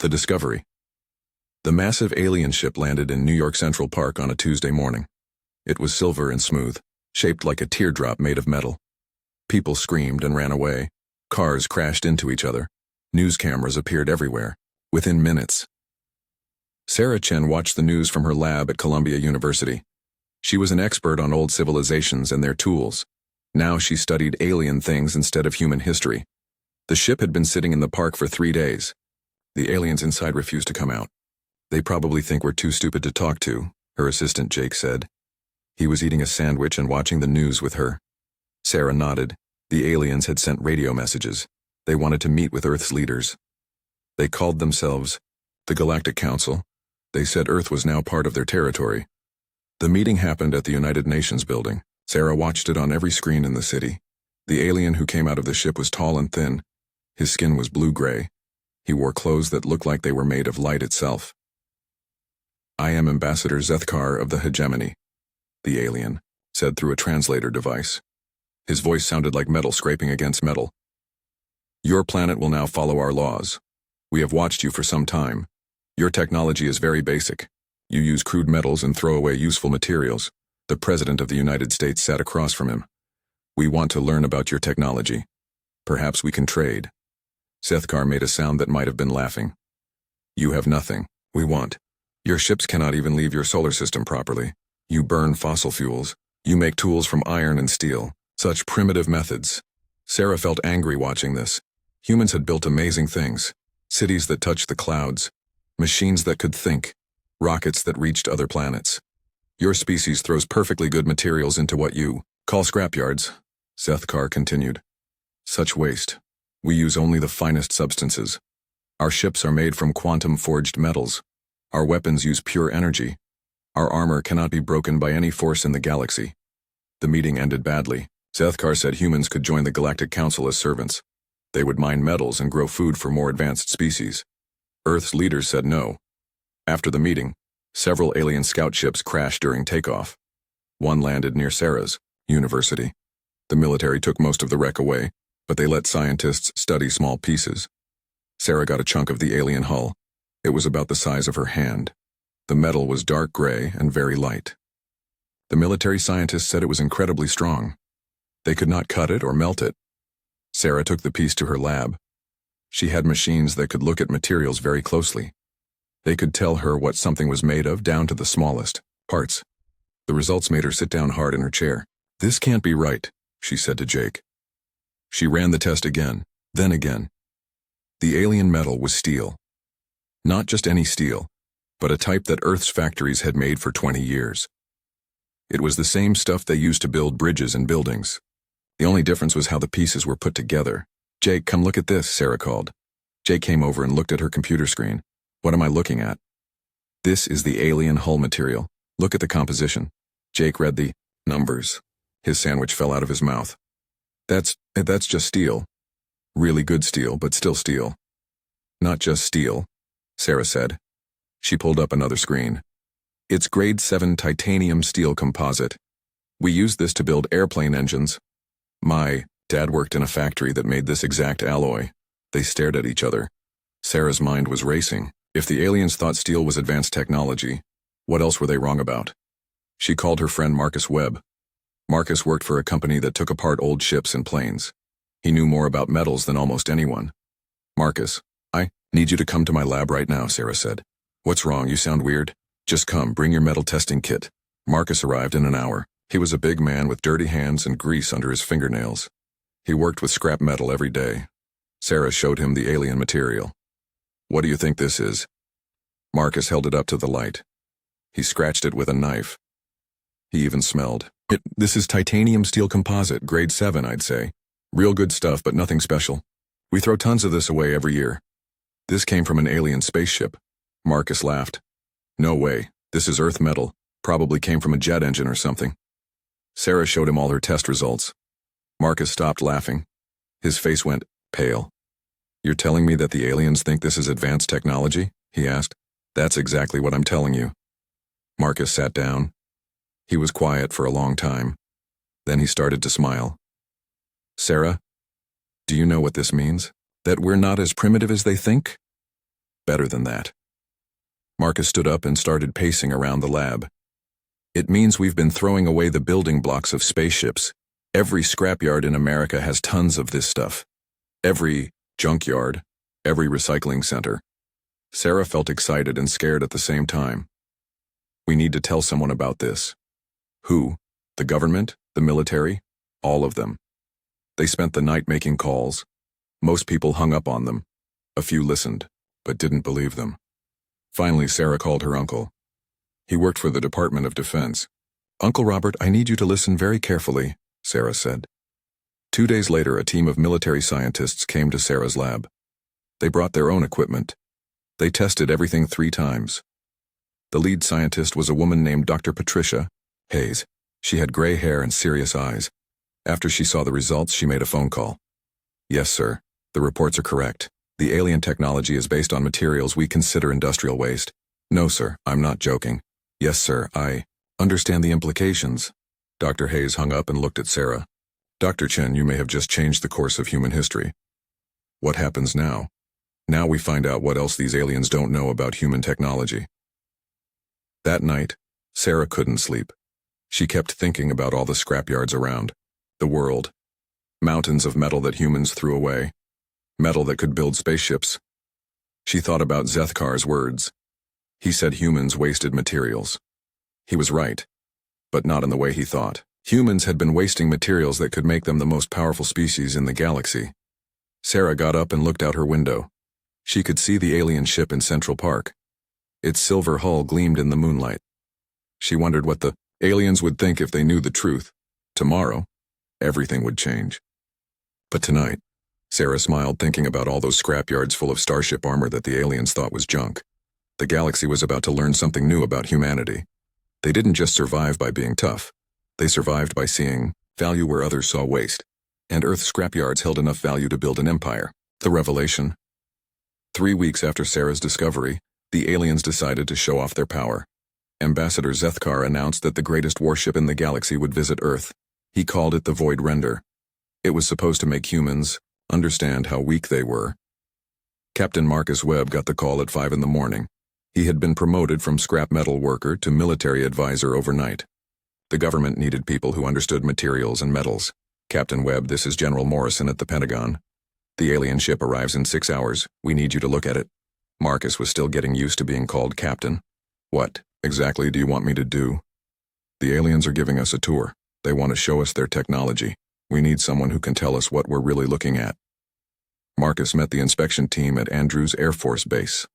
The Discovery. The massive alien ship landed in New York Central Park on a Tuesday morning. It was silver and smooth, shaped like a teardrop made of metal. People screamed and ran away. Cars crashed into each other. News cameras appeared everywhere, within minutes. Sarah Chen watched the news from her lab at Columbia University. She was an expert on old civilizations and their tools. Now she studied alien things instead of human history. The ship had been sitting in the park for 3 days. The aliens inside refused to come out. They probably think we're too stupid to talk to, her assistant Jake said. He was eating a sandwich and watching the news with her. Sarah nodded. The aliens had sent radio messages. They wanted to meet with Earth's leaders. They called themselves the Galactic Council. They said Earth was now part of their territory. The meeting happened at the United Nations building. Sarah watched it on every screen in the city. The alien who came out of the ship was tall and thin. His skin was blue-gray. He wore clothes that looked like they were made of light itself. "I am Ambassador Zethkar of the Hegemony," the alien said through a translator device. His voice sounded like metal scraping against metal. "Your planet will now follow our laws. We have watched you for some time. Your technology is very basic. You use crude metals and throw away useful materials." The President of the United States sat across from him. "We want to learn about your technology. Perhaps we can trade." Zethkar made a sound that might have been laughing. "You have nothing. We want. Your ships cannot even leave your solar system properly. You burn fossil fuels. You make tools from iron and steel. Such primitive methods." Sarah felt angry watching this. Humans had built amazing things. Cities that touched the clouds. Machines that could think. Rockets that reached other planets. "Your species throws perfectly good materials into what you call scrapyards," Zethkar continued. "Such waste. We use only the finest substances. Our ships are made from quantum-forged metals. Our weapons use pure energy. Our armor cannot be broken by any force in the galaxy." The meeting ended badly. Zethkar said humans could join the Galactic Council as servants. They would mine metals and grow food for more advanced species. Earth's leaders said no. After the meeting, several alien scout ships crashed during takeoff. One landed near Sarah's university. The military took most of the wreck away, but they let scientists study small pieces. Sarah got a chunk of the alien hull. It was about the size of her hand. The metal was dark gray and very light. The military scientists said it was incredibly strong. They could not cut it or melt it. Sarah took the piece to her lab. She had machines that could look at materials very closely. They could tell her what something was made of down to the smallest parts. The results made her sit down hard in her chair. "This can't be right," she said to Jake. She ran the test again, then again. The alien metal was steel. Not just any steel, but a type that Earth's factories had made for 20 years. It was the same stuff they used to build bridges and buildings. The only difference was how the pieces were put together. "Jake, come look at this," Sarah called. Jake came over and looked at her computer screen. "What am I looking at?" "This is the alien hull material. Look at the composition." Jake read the numbers. His sandwich fell out of his mouth. That's just steel. Really good steel, but still steel." "Not just steel," Sarah said. She pulled up another screen. "It's grade 7 titanium steel composite. We use this to build airplane engines. My dad worked in a factory that made this exact alloy." They stared at each other. Sarah's mind was racing. If the aliens thought steel was advanced technology, what else were they wrong about? She called her friend Marcus Webb. Marcus worked for a company that took apart old ships and planes. He knew more about metals than almost anyone. "Marcus, I need you to come to my lab right now," Sarah said. "What's wrong? You sound weird." "Just come, bring your metal testing kit." Marcus arrived in an hour. He was a big man with dirty hands and grease under his fingernails. He worked with scrap metal every day. Sarah showed him the alien material. "What do you think this is?" Marcus held it up to the light. He scratched it with a knife. He even smelled. This is titanium steel composite, grade 7, I'd say. Real good stuff, but nothing special. We throw tons of this away every year." "This came from an alien spaceship." Marcus laughed. "No way. This is Earth metal. Probably came from a jet engine or something." Sarah showed him all her test results. Marcus stopped laughing. His face went pale. "You're telling me that the aliens think this is advanced technology?" he asked. "That's exactly what I'm telling you." Marcus sat down. He was quiet for a long time. Then he started to smile. "Sarah, do you know what this means? That we're not as primitive as they think?" Better than that. Marcus stood up and started pacing around the lab. It means we've been throwing away the building blocks of spaceships. Every scrapyard in America has tons of this stuff. Every junkyard, every recycling center. Sarah felt excited and scared at the same time. We need to tell someone about this. Who? The government? The military? All of them. They spent the night making calls. Most people hung up on them. A few listened, but didn't believe them. Finally, Sarah called her uncle. He worked for the Department of Defense. "Uncle Robert, I need you to listen very carefully," Sarah said. 2 days later, a team of military scientists came to Sarah's lab. They brought their own equipment. They tested everything 3 times. The lead scientist was a woman named Dr. Patricia Hayes. She had gray hair and serious eyes. After she saw the results, she made a phone call. "Yes, sir. The reports are correct. The alien technology is based on materials we consider industrial waste." "No, sir, I'm not joking." "Yes, sir, I understand the implications." Dr. Hayes hung up and looked at Sarah. "Dr. Chen, you may have just changed the course of human history. What happens now? Now we find out what else these aliens don't know about human technology." That night, Sarah couldn't sleep. She kept thinking about all the scrapyards around. The world. Mountains of metal that humans threw away. Metal that could build spaceships. She thought about Zethkar's words. He said humans wasted materials. He was right, but not in the way he thought. Humans had been wasting materials that could make them the most powerful species in the galaxy. Sarah got up and looked out her window. She could see the alien ship in Central Park. Its silver hull gleamed in the moonlight. She wondered what the aliens would think if they knew the truth. Tomorrow, everything would change. But tonight, Sarah smiled thinking about all those scrapyards full of starship armor that the aliens thought was junk. The galaxy was about to learn something new about humanity. They didn't just survive by being tough. They survived by seeing value where others saw waste. And Earth's scrapyards held enough value to build an empire. The revelation. 3 weeks after Sarah's discovery, the aliens decided to show off their power. Ambassador Zethkar announced that the greatest warship in the galaxy would visit Earth. He called it the Void Render. It was supposed to make humans understand how weak they were. Captain Marcus Webb got the call at 5 in the morning. He had been promoted from scrap metal worker to military advisor overnight. The government needed people who understood materials and metals. "Captain Webb, this is General Morrison at the Pentagon. The alien ship arrives in 6 hours. We need you to look at it." Marcus was still getting used to being called captain. "What exactly do you want me to do?" "The aliens are giving us a tour. They want to show us their technology. We need someone who can tell us what we're really looking at." Marcus met the inspection team at Andrews Air Force Base.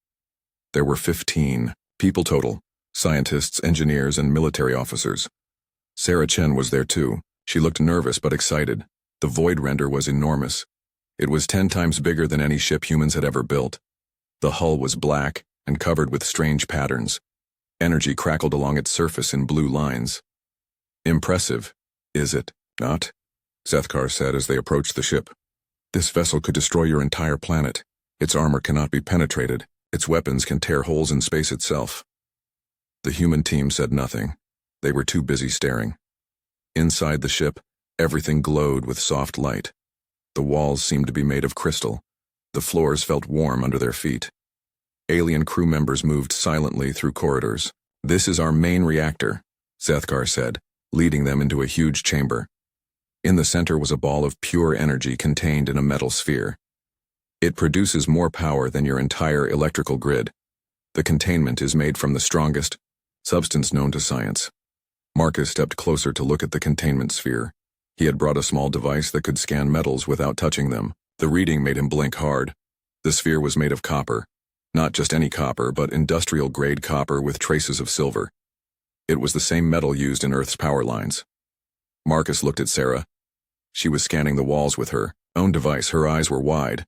There were 15 people total, scientists, engineers, and military officers. Sarah Chen was there too. She looked nervous but excited. The Void Render was enormous. It was 10 times bigger than any ship humans had ever built. The hull was black and covered with strange patterns. Energy crackled along its surface in blue lines. "Impressive, is it not?" Zethkar said as they approached the ship. "This vessel could destroy your entire planet. Its armor cannot be penetrated. Its weapons can tear holes in space itself." The human team said nothing. They were too busy staring. Inside the ship, everything glowed with soft light. The walls seemed to be made of crystal. The floors felt warm under their feet. Alien crew members moved silently through corridors. "This is our main reactor," Zethkar said, leading them into a huge chamber. In the center was a ball of pure energy contained in a metal sphere. It produces more power than your entire electrical grid. The containment is made from the strongest substance known to science. Marcus stepped closer to look at the containment sphere. He had brought a small device that could scan metals without touching them. The reading made him blink hard. The sphere was made of copper. Not just any copper, but industrial-grade copper with traces of silver. It was the same metal used in Earth's power lines. Marcus looked at Sarah. She was scanning the walls with her own device. Her eyes were wide.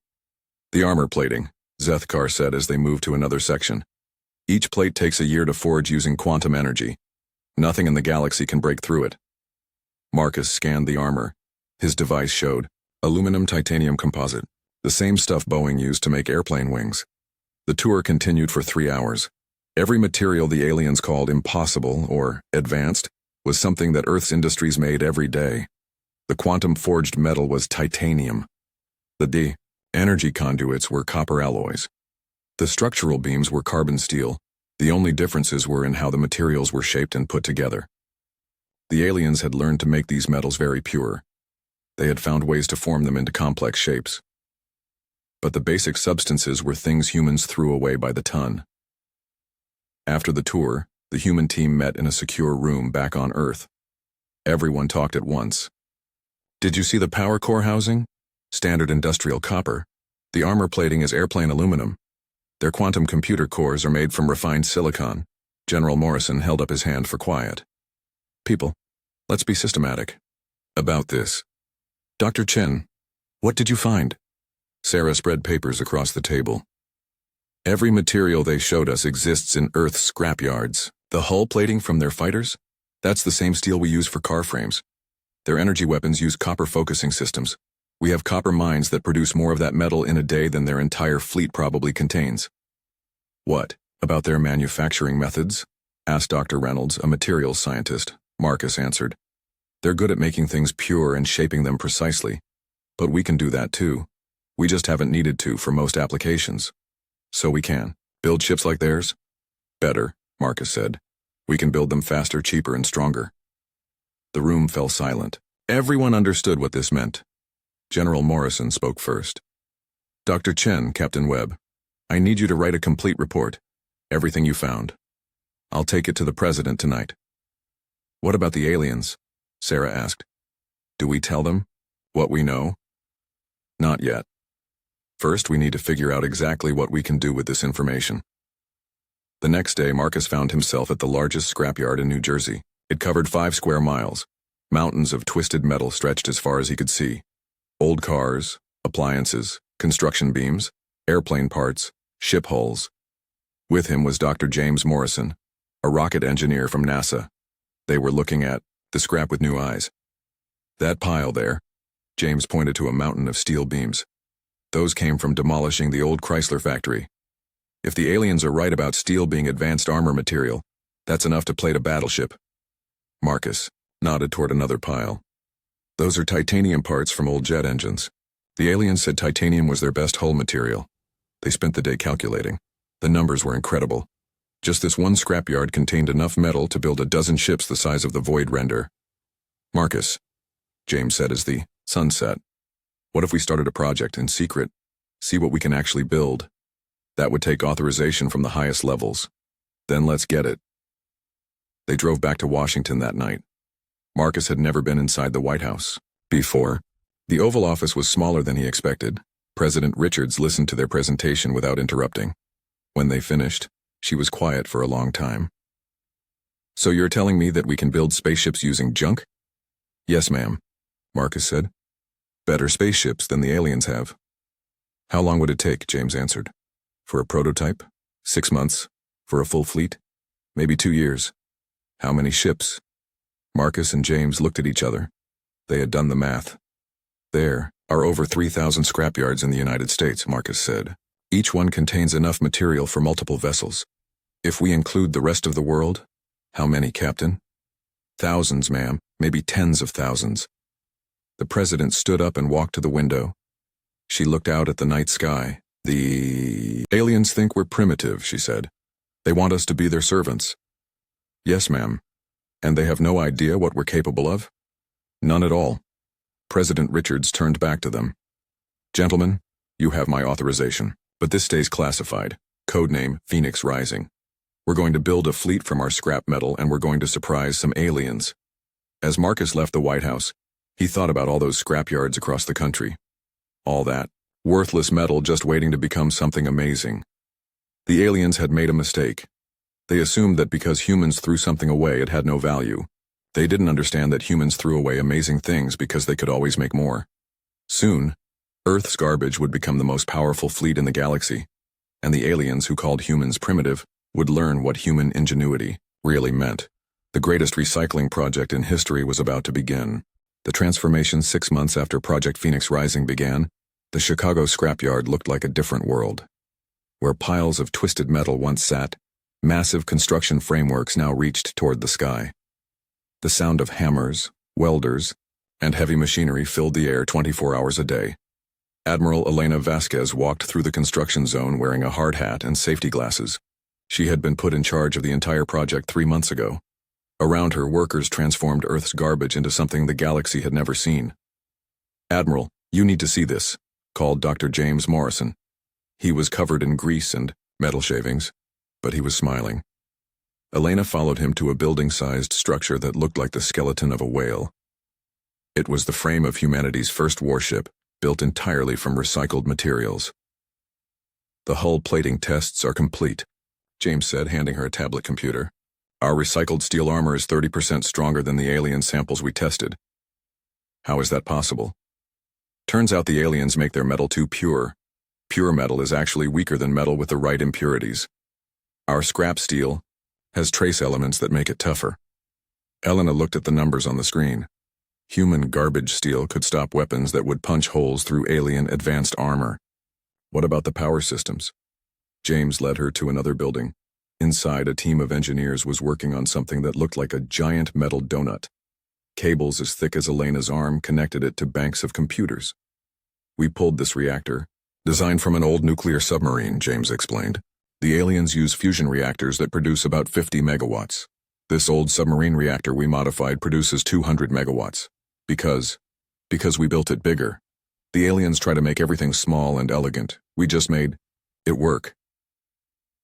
"The armor plating," Zethkar said as they moved to another section. "Each plate takes a year to forge using quantum energy. Nothing in the galaxy can break through it." Marcus scanned the armor. His device showed aluminum titanium composite, the same stuff Boeing used to make airplane wings. The tour continued for 3 hours. Every material the aliens called impossible or advanced was something that Earth's industries made every day. The quantum-forged metal was titanium. The energy conduits were copper alloys. The structural beams were carbon steel. The only differences were in how the materials were shaped and put together. The aliens had learned to make these metals very pure. They had found ways to form them into complex shapes. But the basic substances were things humans threw away by the ton. After the tour, the human team met in a secure room back on Earth. Everyone talked at once. Did you see the power core housing? Standard industrial copper. The armor plating is airplane aluminum. Their quantum computer cores are made from refined silicon. General Morrison held up his hand for quiet. People, let's be systematic about this. Dr. Chen, what did you find? Sarah spread papers across the table. Every material they showed us exists in Earth's scrapyards. The hull plating from their fighters? That's the same steel we use for car frames. Their energy weapons use copper focusing systems. We have copper mines that produce more of that metal in a day than their entire fleet probably contains. What about their manufacturing methods? Asked Dr. Reynolds, a materials scientist. Marcus answered. They're good at making things pure and shaping them precisely. But we can do that too. We just haven't needed to for most applications. So we can build ships like theirs? Better, Marcus said. We can build them faster, cheaper, and stronger. The room fell silent. Everyone understood what this meant. General Morrison spoke first. Dr. Chen, Captain Webb, I need you to write a complete report. Everything you found. I'll take it to the president tonight. What about the aliens? Sarah asked. Do we tell them what we know? Not yet. First, we need to figure out exactly what we can do with this information. The next day, Marcus found himself at the largest scrapyard in New Jersey. It covered 5 square miles. Mountains of twisted metal stretched as far as he could see. Old cars, appliances, construction beams, airplane parts, ship hulls. With him was Dr. James Morrison, a rocket engineer from NASA. They were looking at the scrap with new eyes. That pile there, James pointed to a mountain of steel beams. Those came from demolishing the old Chrysler factory. If the aliens are right about steel being advanced armor material, that's enough to plate a battleship. Marcus nodded toward another pile. Those are titanium parts from old jet engines. The aliens said titanium was their best hull material. They spent the day calculating. The numbers were incredible. Just this one scrapyard contained enough metal to build a dozen ships the size of the Void Render. Marcus, James said as the sun set. What if we started a project in secret? See what we can actually build. That would take authorization from the highest levels. Then let's get it. They drove back to Washington that night. Marcus had never been inside the White House before. The Oval Office was smaller than he expected. President Richards listened to their presentation without interrupting. When they finished, she was quiet for a long time. So you're telling me that we can build spaceships using junk? Yes, ma'am, Marcus said. Better spaceships than the aliens have. How long would it take? James answered. For a prototype? 6 months. For a full fleet? Maybe 2 years. How many ships? Marcus and James looked at each other. They had done the math. There are over 3,000 scrapyards in the United States, Marcus said. Each one contains enough material for multiple vessels. If we include the rest of the world, how many, Captain? Thousands, ma'am, maybe tens of thousands. The president stood up and walked to the window. She looked out at the night sky. The aliens think we're primitive, she said. They want us to be their servants. Yes, ma'am. And they have no idea what we're capable of? None at all. President Richards turned back to them. Gentlemen, you have my authorization, but this stays classified. Codename Phoenix Rising. We're going to build a fleet from our scrap metal and we're going to surprise some aliens. As Marcus left the White House, he thought about all those scrapyards across the country. All that worthless metal just waiting to become something amazing. The aliens had made a mistake. They assumed that because humans threw something away, it had no value. They didn't understand that humans threw away amazing things because they could always make more. Soon, Earth's garbage would become the most powerful fleet in the galaxy, and the aliens who called humans primitive would learn what human ingenuity really meant. The greatest recycling project in history was about to begin. The transformation 6 months after Project Phoenix Rising began, the Chicago scrapyard looked like a different world. Where piles of twisted metal once sat, massive construction frameworks now reached toward the sky. The sound of hammers, welders, and heavy machinery filled the air 24 hours a day. Admiral Elena Vasquez walked through the construction zone wearing a hard hat and safety glasses. She had been put in charge of the entire project 3 months ago. Around her, workers transformed Earth's garbage into something the galaxy had never seen. "Admiral, you need to see this," called Dr. James Morrison. He was covered in grease and metal shavings, but he was smiling. Elena followed him to a building-sized structure that looked like the skeleton of a whale. It was the frame of humanity's first warship, built entirely from recycled materials. "The hull plating tests are complete," James said, handing her a tablet computer. "Our recycled steel armor is 30% stronger than the alien samples we tested." "How is that possible?" "Turns out the aliens make their metal too pure. Pure metal is actually weaker than metal with the right impurities. Our scrap steel has trace elements that make it tougher." Elena looked at the numbers on the screen. Human garbage steel could stop weapons that would punch holes through alien advanced armor. "What about the power systems?" James led her to another building. Inside, a team of engineers was working on something that looked like a giant metal donut. Cables as thick as Elena's arm connected it to banks of computers. "We pulled this reactor, designed from an old nuclear submarine," James explained. "The aliens use fusion reactors that produce about 50 megawatts. This old submarine reactor we modified produces 200 megawatts. Because we built it bigger. The aliens try to make everything small and elegant. We just made it work."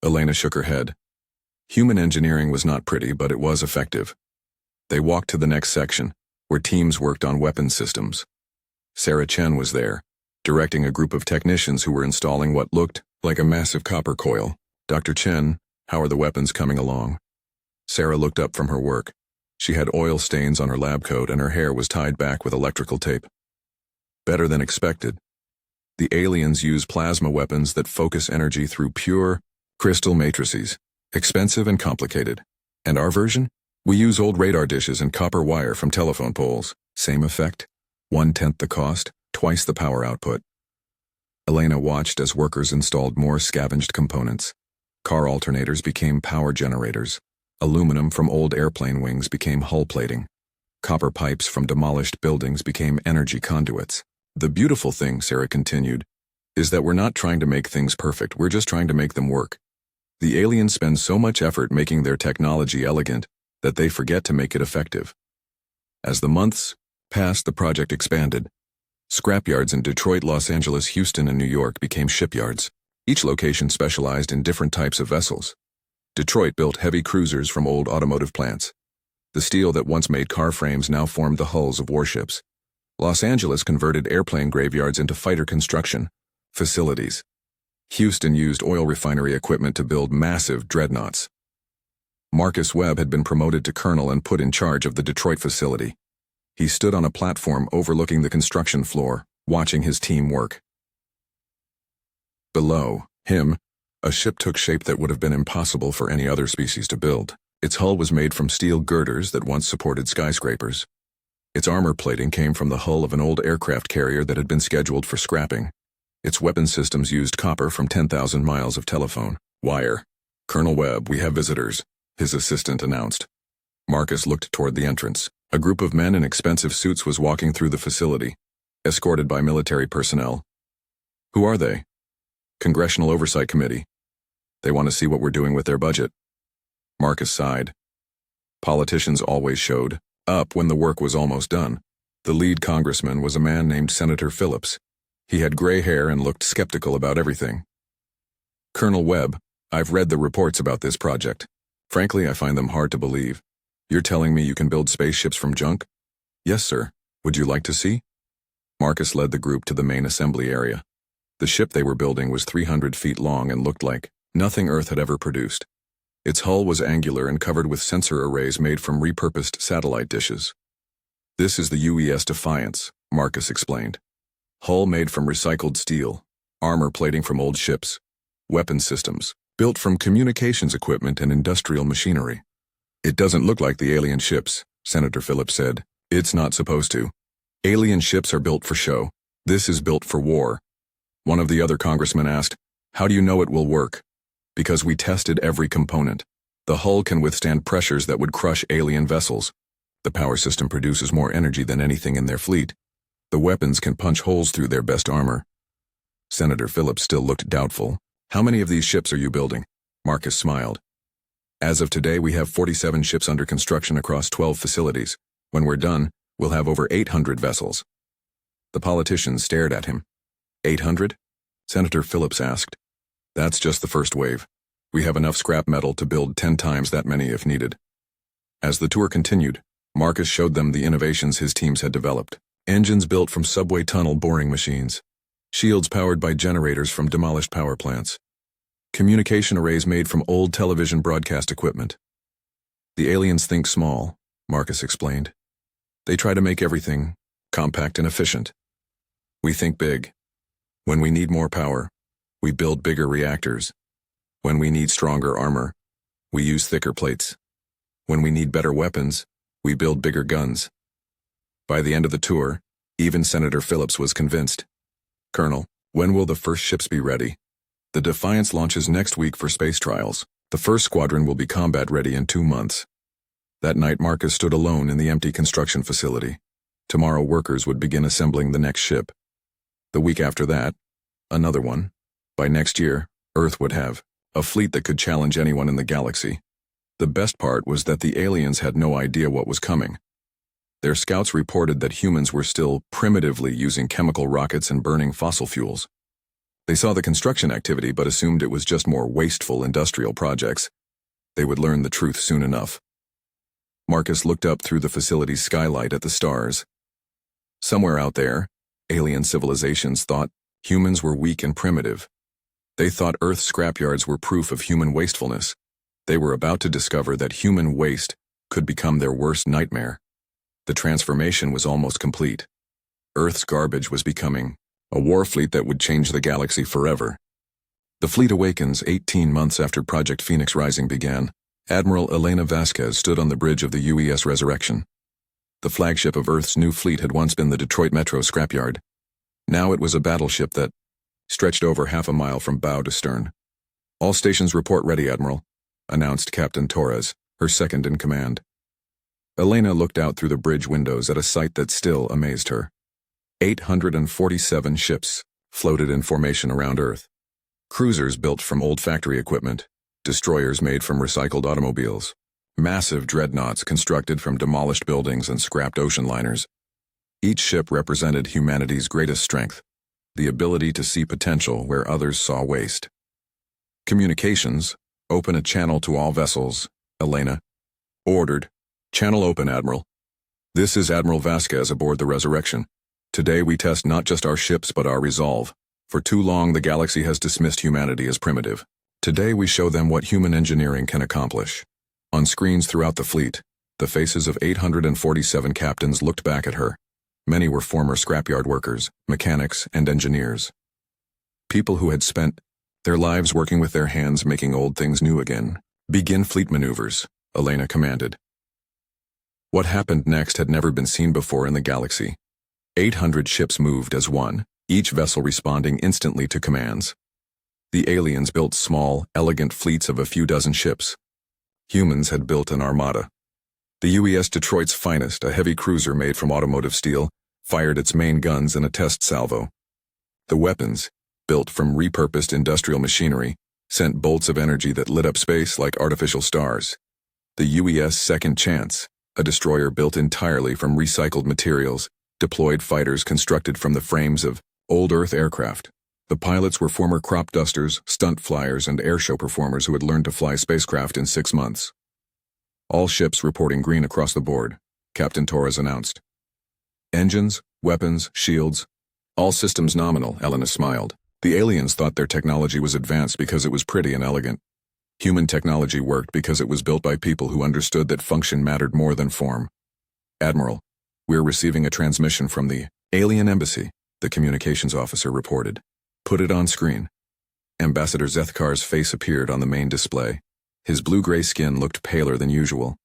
Elena shook her head. Human engineering was not pretty, but it was effective. They walked to the next section, where teams worked on weapon systems. Sarah Chen was there, directing a group of technicians who were installing what looked like a massive copper coil. "Dr. Chen, how are the weapons coming along?" Sarah looked up from her work. She had oil stains on her lab coat and her hair was tied back with electrical tape. "Better than expected. The aliens use plasma weapons that focus energy through pure crystal matrices, expensive and complicated. And our version? We use old radar dishes and copper wire from telephone poles. Same effect, 1/10 the cost, twice the power output." Elena watched as workers installed more scavenged components. Car alternators became power generators. Aluminum from old airplane wings became hull plating. Copper pipes from demolished buildings became energy conduits. "The beautiful thing," Sarah continued, "is that we're not trying to make things perfect, we're just trying to make them work. The aliens spend so much effort making their technology elegant that they forget to make it effective." As the months passed, the project expanded. Scrapyards in Detroit, Los Angeles, Houston, and New York became shipyards. Each location specialized in different types of vessels. Detroit built heavy cruisers from old automotive plants. The steel that once made car frames now formed the hulls of warships. Los Angeles converted airplane graveyards into fighter construction facilities. Houston used oil refinery equipment to build massive dreadnoughts. Marcus Webb had been promoted to colonel and put in charge of the Detroit facility. He stood on a platform overlooking the construction floor, watching his team work. Below him, a ship took shape that would have been impossible for any other species to build. Its hull was made from steel girders that once supported skyscrapers. Its armor plating came from the hull of an old aircraft carrier that had been scheduled for scrapping. Its weapon systems used copper from 10,000 miles of telephone wire. "Colonel Webb, we have visitors," his assistant announced. Marcus looked toward the entrance. A group of men in expensive suits was walking through the facility, escorted by military personnel. "Who are they?" "Congressional Oversight Committee. They want to see what we're doing with their budget." Marcus sighed. Politicians always showed up when the work was almost done. The lead congressman was a man named Senator Phillips. He had gray hair and looked skeptical about everything. "Colonel Webb, I've read the reports about this project. Frankly, I find them hard to believe. You're telling me you can build spaceships from junk?" "Yes, sir. Would you like to see?" Marcus led the group to the main assembly area. The ship they were building was 300 feet long and looked like nothing Earth had ever produced. Its hull was angular and covered with sensor arrays made from repurposed satellite dishes. "This is the UES Defiance," Marcus explained. "Hull made from recycled steel, armor plating from old ships, weapon systems, built from communications equipment and industrial machinery." "It doesn't look like the alien ships," Senator Phillips said. "It's not supposed to. Alien ships are built for show. This is built for war." One of the other congressmen asked, "How do you know it will work?" "Because we tested every component. The hull can withstand pressures that would crush alien vessels. The power system produces more energy than anything in their fleet. The weapons can punch holes through their best armor. Senator Phillips still looked doubtful. How many of these ships are you building? Marcus smiled. As of today, we have 47 ships under construction across 12 facilities. When we're done, we'll have over 800 vessels. The politician stared at him. 800? Senator Phillips asked. That's just the first wave. We have enough scrap metal to build 10 times that many if needed. As the tour continued, Marcus showed them the innovations his teams had developed. Engines built from subway tunnel boring machines. Shields powered by generators from demolished power plants. Communication arrays made from old television broadcast equipment. The aliens think small, Marcus explained. They try to make everything compact and efficient. We think big. When we need more power, we build bigger reactors. When we need stronger armor, we use thicker plates. When we need better weapons, we build bigger guns. By the end of the tour, even Senator Phillips was convinced. Colonel, when will the first ships be ready? The Defiance launches next week for space trials. The first squadron will be combat ready in 2 months. That night, Marcus stood alone in the empty construction facility. Tomorrow, workers would begin assembling the next ship. The week after that, another one. By next year, Earth would have a fleet that could challenge anyone in the galaxy. The best part was that the aliens had no idea what was coming. Their scouts reported that humans were still primitively using chemical rockets and burning fossil fuels. They saw the construction activity but assumed it was just more wasteful industrial projects. They would learn the truth soon enough. Marcus looked up through the facility's skylight at the stars. Somewhere out there, alien civilizations thought humans were weak and primitive. They thought Earth's scrapyards were proof of human wastefulness. They were about to discover that human waste could become their worst nightmare. The transformation was almost complete. Earth's garbage was becoming a war fleet that would change the galaxy forever. The fleet awakens 18 months after Project Phoenix Rising began. Admiral Elena Vasquez stood on the bridge of the UES Resurrection. The flagship of Earth's new fleet had once been the Detroit Metro Scrapyard. Now it was a battleship that stretched over half a mile from bow to stern. All stations report ready, Admiral, announced Captain Torres, her second in command. Elena looked out through the bridge windows at a sight that still amazed her. 847 ships floated in formation around Earth. Cruisers built from old factory equipment, destroyers made from recycled automobiles, massive dreadnoughts constructed from demolished buildings and scrapped ocean liners. Each ship represented humanity's greatest strength, the ability to see potential where others saw waste. Communications, open a channel to all vessels, Elena ordered. Channel open, Admiral. This is Admiral Vasquez aboard the Resurrection. Today we test not just our ships but our resolve. For too long the galaxy has dismissed humanity as primitive. Today we show them what human engineering can accomplish. On screens throughout the fleet, the faces of 847 captains looked back at her. Many were former scrapyard workers, mechanics, and engineers. People who had spent their lives working with their hands making old things new again. Begin fleet maneuvers, Elena commanded. What happened next had never been seen before in the galaxy. 800 ships moved as one, each vessel responding instantly to commands. The aliens built small, elegant fleets of a few dozen ships. Humans had built an armada. The UES Detroit's finest, a heavy cruiser made from automotive steel, fired its main guns in a test salvo. The weapons, built from repurposed industrial machinery, sent bolts of energy that lit up space like artificial stars. The UES Second Chance, a destroyer built entirely from recycled materials, deployed fighters constructed from the frames of old Earth aircraft. The pilots were former crop dusters, stunt flyers, and airshow performers who had learned to fly spacecraft in 6 months. All ships reporting green across the board, Captain Torres announced. Engines, weapons, shields, all systems nominal, Elena smiled. The aliens thought their technology was advanced because it was pretty and elegant. Human technology worked because it was built by people who understood that function mattered more than form. Admiral, we're receiving a transmission from the alien embassy, the communications officer reported. Put it on screen. Ambassador Zethkar's face appeared on the main display. His blue-gray skin looked paler than usual.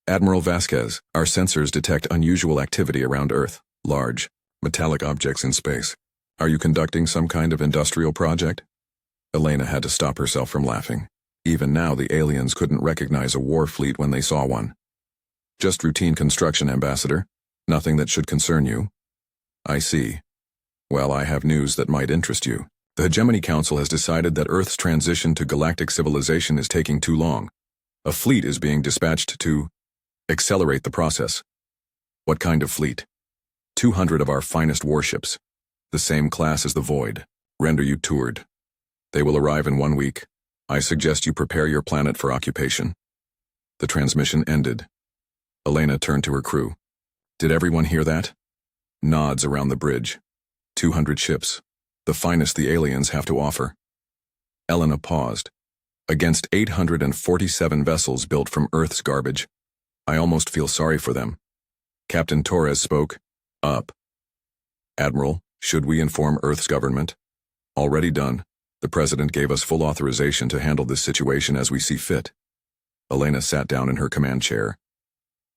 Admiral Vasquez, our sensors detect unusual activity around Earth, large, metallic objects in space. Are you conducting some kind of industrial project? Elena had to stop herself from laughing. Even now the aliens couldn't recognize a war fleet when they saw one. Just routine construction, Ambassador. Nothing that should concern you. I see. Well, I have news that might interest you. The Hegemony Council has decided that Earth's transition to galactic civilization is taking too long. A fleet is being dispatched to accelerate the process. What kind of fleet? 200 of our finest warships, the same class as the Void, render you toured. They will arrive in 1 week. I suggest you prepare your planet for occupation. The transmission ended. Elena turned to her crew. Did everyone hear that? Nods around the bridge. 200 ships, the finest the aliens have to offer. Elena paused. Against 847 vessels built from Earth's garbage, I almost feel sorry for them. Captain Torres spoke. Up. Admiral, should we inform Earth's government? Already done. The President gave us full authorization to handle this situation as we see fit. Elena sat down in her command chair.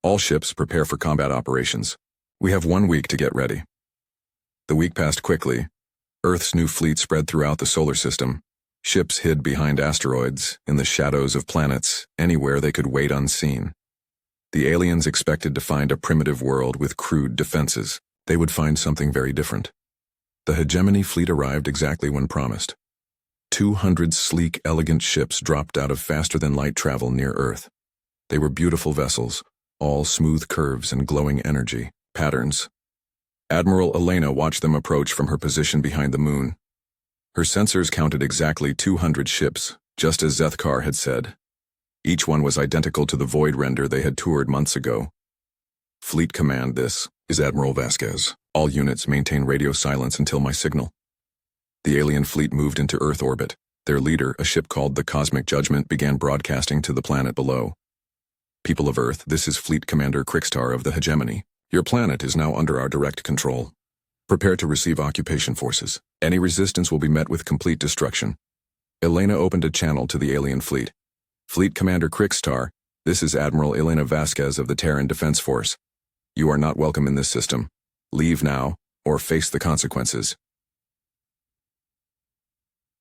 All ships prepare for combat operations. We have 1 week to get ready. The week passed quickly. Earth's new fleet spread throughout the solar system. Ships hid behind asteroids, in the shadows of planets, anywhere they could wait unseen. The aliens expected to find a primitive world with crude defenses. They would find something very different. The Hegemony fleet arrived exactly when promised. 200 sleek, elegant ships dropped out of faster-than-light travel near Earth. They were beautiful vessels, all smooth curves and glowing energy, patterns. Admiral Elena watched them approach from her position behind the moon. Her sensors counted exactly 200 ships, just as Zethkar had said. Each one was identical to the Void render they had toured months ago. Fleet Command, this is Admiral Vasquez. All units maintain radio silence until my signal. The alien fleet moved into Earth orbit. Their leader, a ship called the Cosmic Judgment, began broadcasting to the planet below. People of Earth, this is Fleet Commander Krikstar of the Hegemony. Your planet is now under our direct control. Prepare to receive occupation forces. Any resistance will be met with complete destruction. Elena opened a channel to the alien fleet. Fleet Commander Krikstar, this is Admiral Elena Vasquez of the Terran Defense Force. You are not welcome in this system. Leave now, or face the consequences.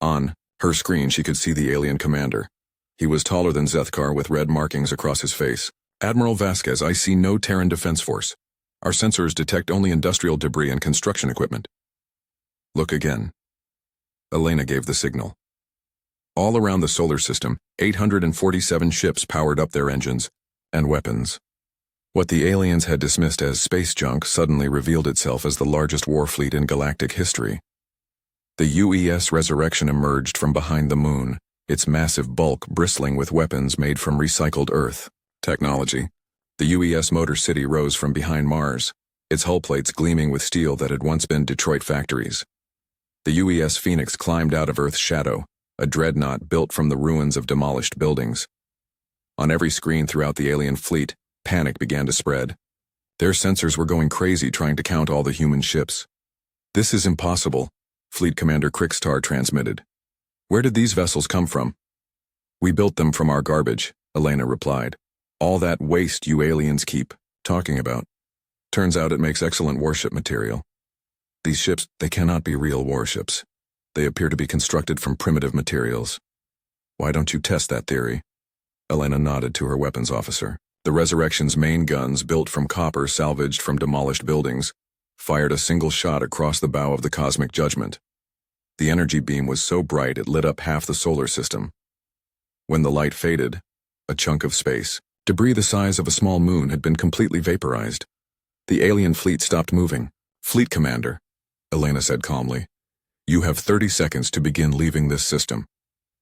On her screen, she could see the alien commander. He was taller than Zethkar with red markings across his face. Admiral Vasquez, I see no Terran Defense Force. Our sensors detect only industrial debris and construction equipment. Look again. Elena gave the signal. All around the solar system, 847 ships powered up their engines and weapons. What the aliens had dismissed as space junk suddenly revealed itself as the largest war fleet in galactic history. The UES Resurrection emerged from behind the moon, its massive bulk bristling with weapons made from recycled Earth technology. The UES Motor City rose from behind Mars, its hull plates gleaming with steel that had once been Detroit factories. The UES Phoenix climbed out of Earth's shadow, a dreadnought built from the ruins of demolished buildings. On every screen throughout the alien fleet, panic began to spread. Their sensors were going crazy trying to count all the human ships. This is impossible, Fleet Commander Krikstar transmitted. Where did these vessels come from? We built them from our garbage, Elena replied. All that waste you aliens keep talking about. Turns out it makes excellent warship material. These ships, they cannot be real warships. They appear to be constructed from primitive materials. Why don't you test that theory? Elena nodded to her weapons officer. The Resurrection's main guns, built from copper salvaged from demolished buildings, fired a single shot across the bow of the Cosmic Judgment. The energy beam was so bright it lit up half the solar system. When the light faded, a chunk of space, debris the size of a small moon, had been completely vaporized. The alien fleet stopped moving. Fleet Commander, Elena said calmly, you have 30 seconds to begin leaving this system.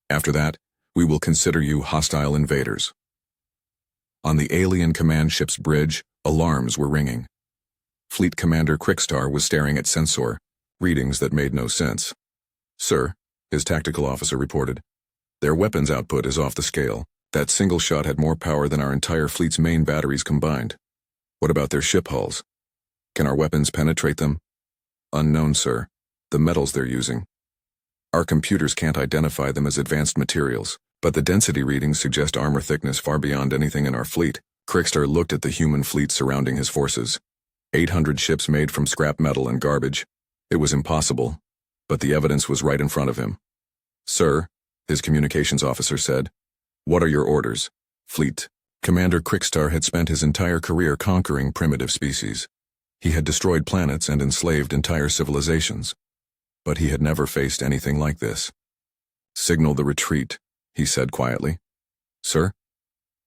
After that, we will consider you hostile invaders. On the alien command ship's bridge, alarms were ringing. Fleet Commander Krikstar was staring at sensor, readings that made no sense. Sir, his tactical officer reported, their weapons output is off the scale. That single shot had more power than our entire fleet's main batteries combined. What about their ship hulls? Can our weapons penetrate them? Unknown, sir. The metals they're using. Our computers can't identify them as advanced materials, but the density readings suggest armor thickness far beyond anything in our fleet. Krikstar looked at the human fleet surrounding his forces. 800 ships made from scrap metal and garbage. It was impossible, but the evidence was right in front of him. Sir, his communications officer said, what are your orders? Fleet. Commander Krikstar had spent his entire career conquering primitive species. He had destroyed planets and enslaved entire civilizations. But he had never faced anything like this. "Signal the retreat," he said quietly. "Sir?"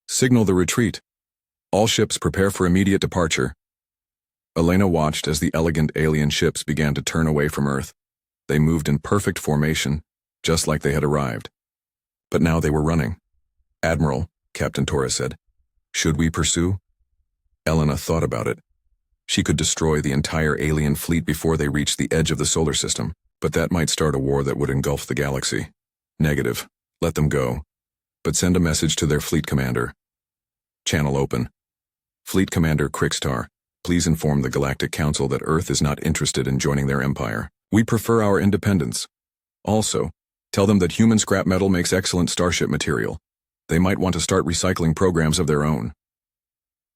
"Signal the retreat. All ships prepare for immediate departure." Elena watched as the elegant alien ships began to turn away from Earth. They moved in perfect formation, just like they had arrived. But now they were running. "Admiral," Captain Torres said, "should we pursue?" Elena thought about it. She could destroy the entire alien fleet before they reached the edge of the solar system, but that might start a war that would engulf the galaxy. Negative. Let them go. But send a message to their fleet commander. Channel open. Fleet Commander Krikstar, please inform the Galactic Council that Earth is not interested in joining their empire. We prefer our independence. Also, tell them that human scrap metal makes excellent starship material. They might want to start recycling programs of their own.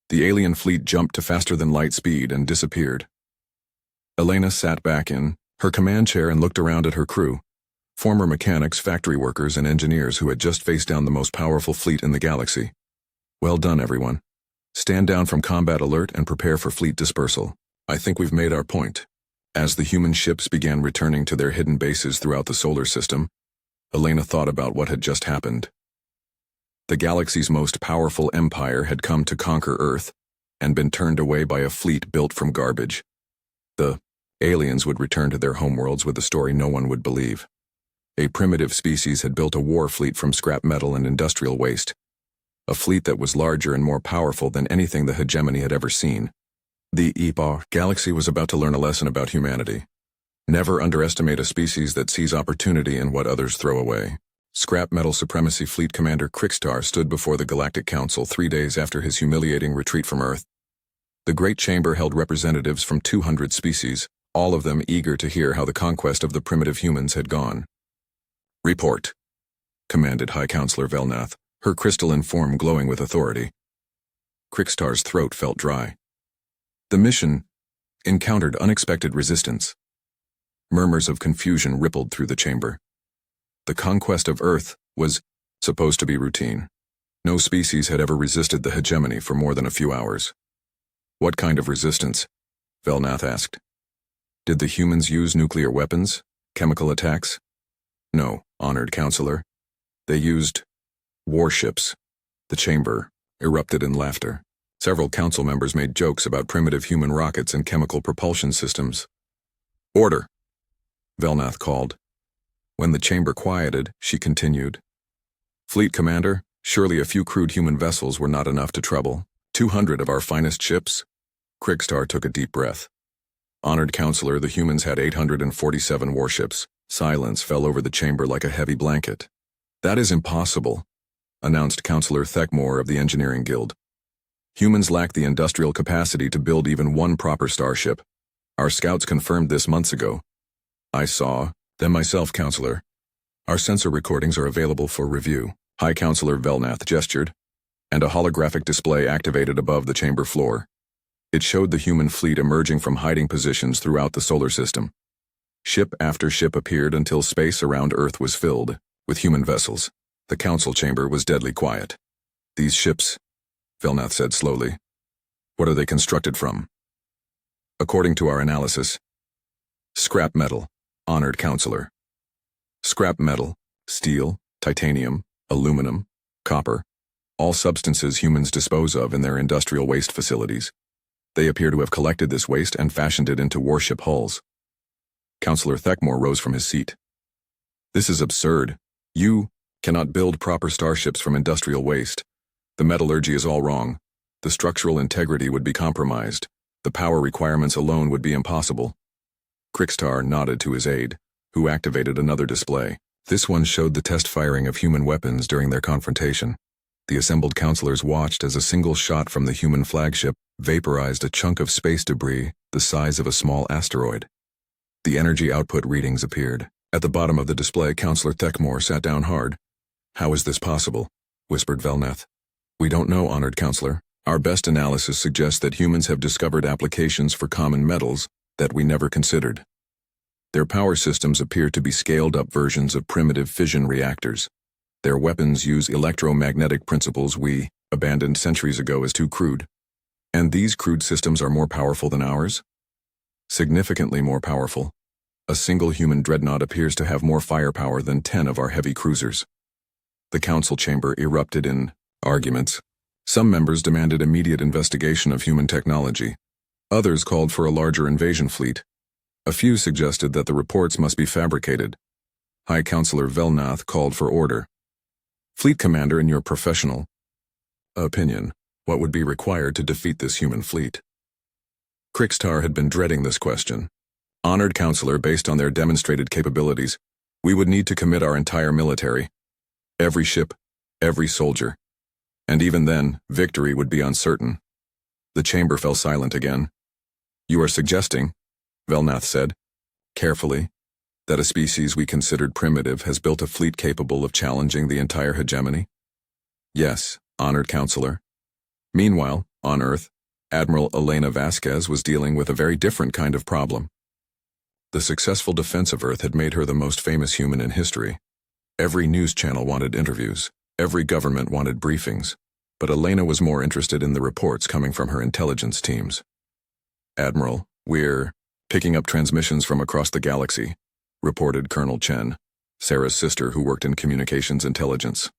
The alien fleet jumped to faster-than-light speed and disappeared. Elena sat back in her command chair and looked around at her crew, former mechanics, factory workers, and engineers who had just faced down the most powerful fleet in the galaxy. Well done, everyone. Stand down from combat alert and prepare for fleet dispersal. I think we've made our point. As the human ships began returning to their hidden bases throughout the solar system, Elena thought about what had just happened. The galaxy's most powerful empire had come to conquer Earth and been turned away by a fleet built from garbage. The aliens would return to their homeworlds with a story no one would believe. A primitive species had built a war fleet from scrap metal and industrial waste. A fleet that was larger and more powerful than anything the hegemony had ever seen. The Epoch galaxy was about to learn a lesson about humanity. Never underestimate a species that sees opportunity in what others throw away. Scrap Metal Supremacy Fleet Commander Krikstar stood before the Galactic Council 3 days after his humiliating retreat from Earth. The Great Chamber held representatives from 200 species, all of them eager to hear how the conquest of the primitive humans had gone. "Report," commanded High Counselor Velnath, her crystalline form glowing with authority. Krikstar's throat felt dry. The mission encountered unexpected resistance. Murmurs of confusion rippled through the chamber. The conquest of Earth was supposed to be routine. No species had ever resisted the hegemony for more than a few hours. "What kind of resistance?" Velnath asked. "Did the humans use nuclear weapons? Chemical attacks?" "No, honored counselor. They used warships." The chamber erupted in laughter. Several council members made jokes about primitive human rockets and chemical propulsion systems. "Order," Velnath called. When the chamber quieted, she continued. "Fleet Commander, surely a few crude human vessels were not enough to trouble 200 of our finest ships?" Krikstar took a deep breath. "Honored Counselor, the humans had 847 warships." Silence fell over the chamber like a heavy blanket. "That is impossible," announced Counselor Thekmore of the Engineering Guild. "Humans lack the industrial capacity to build even one proper starship. Our scouts confirmed this months ago. I saw them myself, Counselor. Our sensor recordings are available for review." High Counselor Velnath gestured, and a holographic display activated above the chamber floor. It showed the human fleet emerging from hiding positions throughout the solar system. Ship after ship appeared until space around Earth was filled with human vessels. The council chamber was deadly quiet. "These ships," Velnath said slowly, "what are they constructed from?" "According to our analysis, scrap metal, honored counselor." Scrap metal, steel, titanium, aluminum, copper, all substances humans dispose of in their industrial waste facilities. They appear to have collected this waste and fashioned it into warship hulls. Counselor Thekmore rose from his seat. "This is absurd. You cannot build proper starships from industrial waste. The metallurgy is all wrong. The structural integrity would be compromised. The power requirements alone would be impossible." Krikstar nodded to his aide, who activated another display. This one showed the test firing of human weapons during their confrontation. The assembled counselors watched as a single shot from the human flagship vaporized a chunk of space debris the size of a small asteroid. The energy output readings appeared. At the bottom of the display, Counselor Thekmore sat down hard. "How is this possible?" whispered Velnath. "We don't know, honored counselor. Our best analysis suggests that humans have discovered applications for common metals that we never considered. Their power systems appear to be scaled-up versions of primitive fission reactors. Their weapons use electromagnetic principles we abandoned centuries ago as too crude. And these crude systems are more powerful than ours? Significantly more powerful. A single human dreadnought appears to have more firepower than 10 of our heavy cruisers. The council chamber erupted in arguments. Some members demanded immediate investigation of human technology. Others called for a larger invasion fleet. A few suggested that the reports must be fabricated. High Counselor Velnath called for order. Fleet Commander, in your professional opinion, what would be required to defeat this human fleet? Krikstar had been dreading this question. Honored Counselor, based on their demonstrated capabilities, we would need to commit our entire military. Every ship, every soldier. And even then, victory would be uncertain. The chamber fell silent again. You are suggesting, Velnath said, carefully, that a species we considered primitive has built a fleet capable of challenging the entire hegemony? Yes, Honored Counselor. Meanwhile, on Earth, Admiral Elena Vasquez was dealing with a very different kind of problem. The successful defense of Earth had made her the most famous human in history. Every news channel wanted interviews, every government wanted briefings, but Elena was more interested in the reports coming from her intelligence teams. Admiral, we're picking up transmissions from across the galaxy, reported Colonel Chen, Sarah's sister who worked in communications intelligence.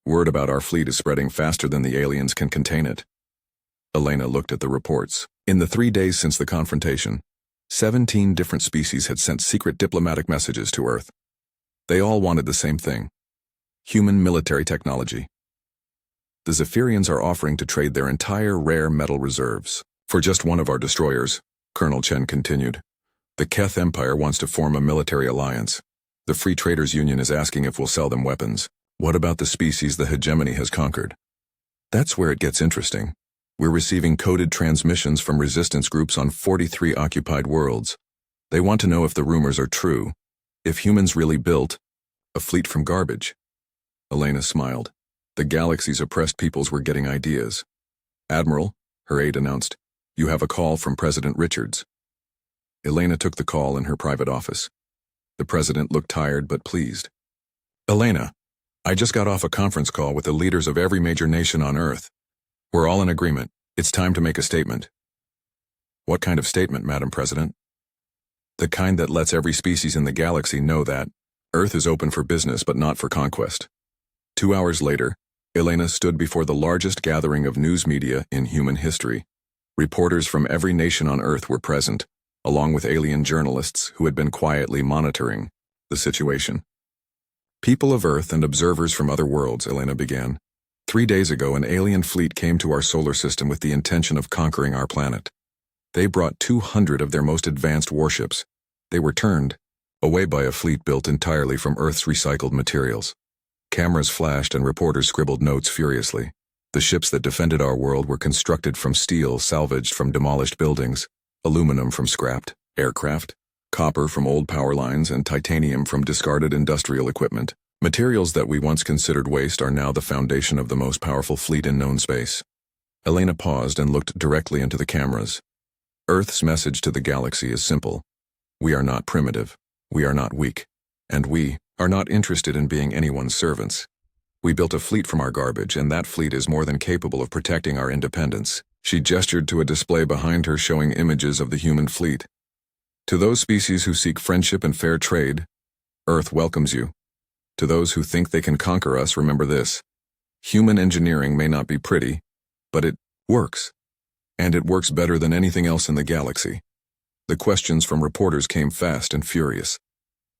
Word about our fleet is spreading faster than the aliens can contain it. Elena looked at the reports. In the 3 days since the confrontation, 17 different species had sent secret diplomatic messages to Earth. They all wanted the same thing: human military technology. The Zephyrians are offering to trade their entire rare metal reserves for just one of our destroyers, Colonel Chen continued. The Keth Empire wants to form a military alliance. The Free Traders Union is asking if we'll sell them weapons. What about the species the hegemony has conquered? That's where it gets interesting. We're receiving coded transmissions from resistance groups on 43 occupied worlds. They want to know if the rumors are true, if humans really built a fleet from garbage. Elena smiled. The galaxy's oppressed peoples were getting ideas. Admiral, her aide announced, you have a call from President Richards. Elena took the call in her private office. The president looked tired but pleased. Elena, I just got off a conference call with the leaders of every major nation on Earth. We're all in agreement. It's time to make a statement. What kind of statement, Madam President? The kind that lets every species in the galaxy know that Earth is open for business but not for conquest. 2 hours later, Elena stood before the largest gathering of news media in human history. Reporters from every nation on Earth were present, along with alien journalists who had been quietly monitoring the situation. People of Earth and observers from other worlds, Elena began. 3 days ago, an alien fleet came to our solar system with the intention of conquering our planet. They brought 200 of their most advanced warships. They were turned away by a fleet built entirely from Earth's recycled materials. Cameras flashed and reporters scribbled notes furiously. The ships that defended our world were constructed from steel salvaged from demolished buildings, aluminum from scrapped aircraft, copper from old power lines, and titanium from discarded industrial equipment. Materials that we once considered waste are now the foundation of the most powerful fleet in known space. Elena paused and looked directly into the cameras. Earth's message to the galaxy is simple. We are not primitive. We are not weak. And we are not interested in being anyone's servants. We built a fleet from our garbage, and that fleet is more than capable of protecting our independence. She gestured to a display behind her showing images of the human fleet. To those species who seek friendship and fair trade, Earth welcomes you. To those who think they can conquer us, remember this. Human engineering may not be pretty, but it works. And it works better than anything else in the galaxy. The questions from reporters came fast and furious.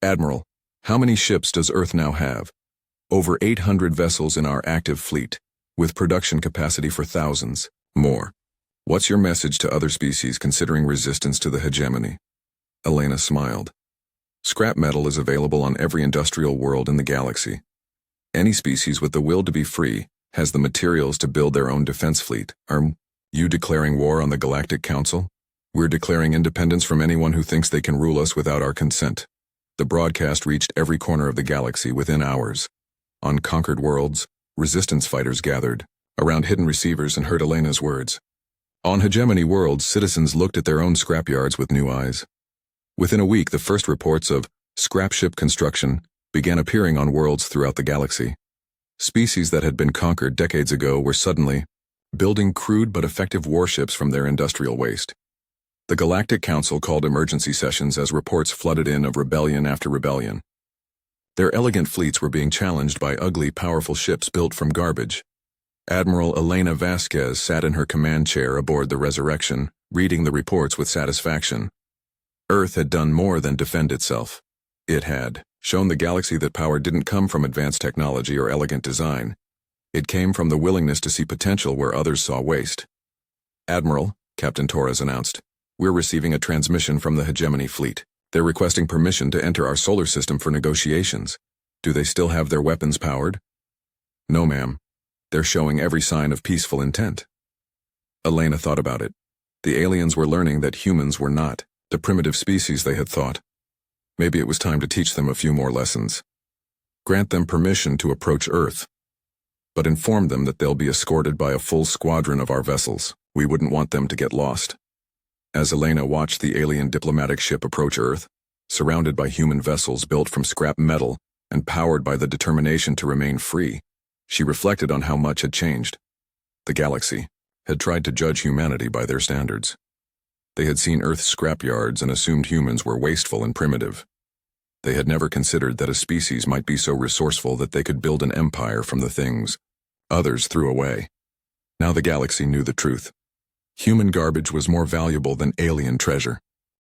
Admiral, how many ships does Earth now have? Over 800 vessels in our active fleet, with production capacity for thousands more. What's your message to other species considering resistance to the hegemony? Elena smiled. Scrap metal is available on every industrial world in the galaxy. Any species with the will to be free has the materials to build their own defense fleet. Are you declaring war on the Galactic Council? We're declaring independence from anyone who thinks they can rule us without our consent. The broadcast reached every corner of the galaxy within hours. On conquered worlds, resistance fighters gathered around hidden receivers and heard Elena's words. On hegemony worlds, citizens looked at their own scrapyards with new eyes. Within a week, the first reports of scrap ship construction began appearing on worlds throughout the galaxy. Species that had been conquered decades ago were suddenly building crude but effective warships from their industrial waste. The Galactic Council called emergency sessions as reports flooded in of rebellion after rebellion. Their elegant fleets were being challenged by ugly, powerful ships built from garbage. Admiral Elena Vasquez sat in her command chair aboard the Resurrection, reading the reports with satisfaction. Earth had done more than defend itself. It had shown the galaxy that power didn't come from advanced technology or elegant design. It came from the willingness to see potential where others saw waste. "Admiral," Captain Torres announced, "we're receiving a transmission from the Hegemony Fleet. They're requesting permission to enter our solar system for negotiations. Do they still have their weapons powered?" "No, ma'am. They're showing every sign of peaceful intent." Elena thought about it. The aliens were learning that humans were not the primitive species they had thought. Maybe it was time to teach them a few more lessons. Grant them permission to approach Earth, but inform them that they'll be escorted by a full squadron of our vessels. We wouldn't want them to get lost. As Elena watched the alien diplomatic ship approach Earth, surrounded by human vessels built from scrap metal and powered by the determination to remain free, she reflected on how much had changed. The galaxy had tried to judge humanity by their standards. They had seen Earth's scrapyards and assumed humans were wasteful and primitive. They had never considered that a species might be so resourceful that they could build an empire from the things others threw away. Now the galaxy knew the truth. Human garbage was more valuable than alien treasure.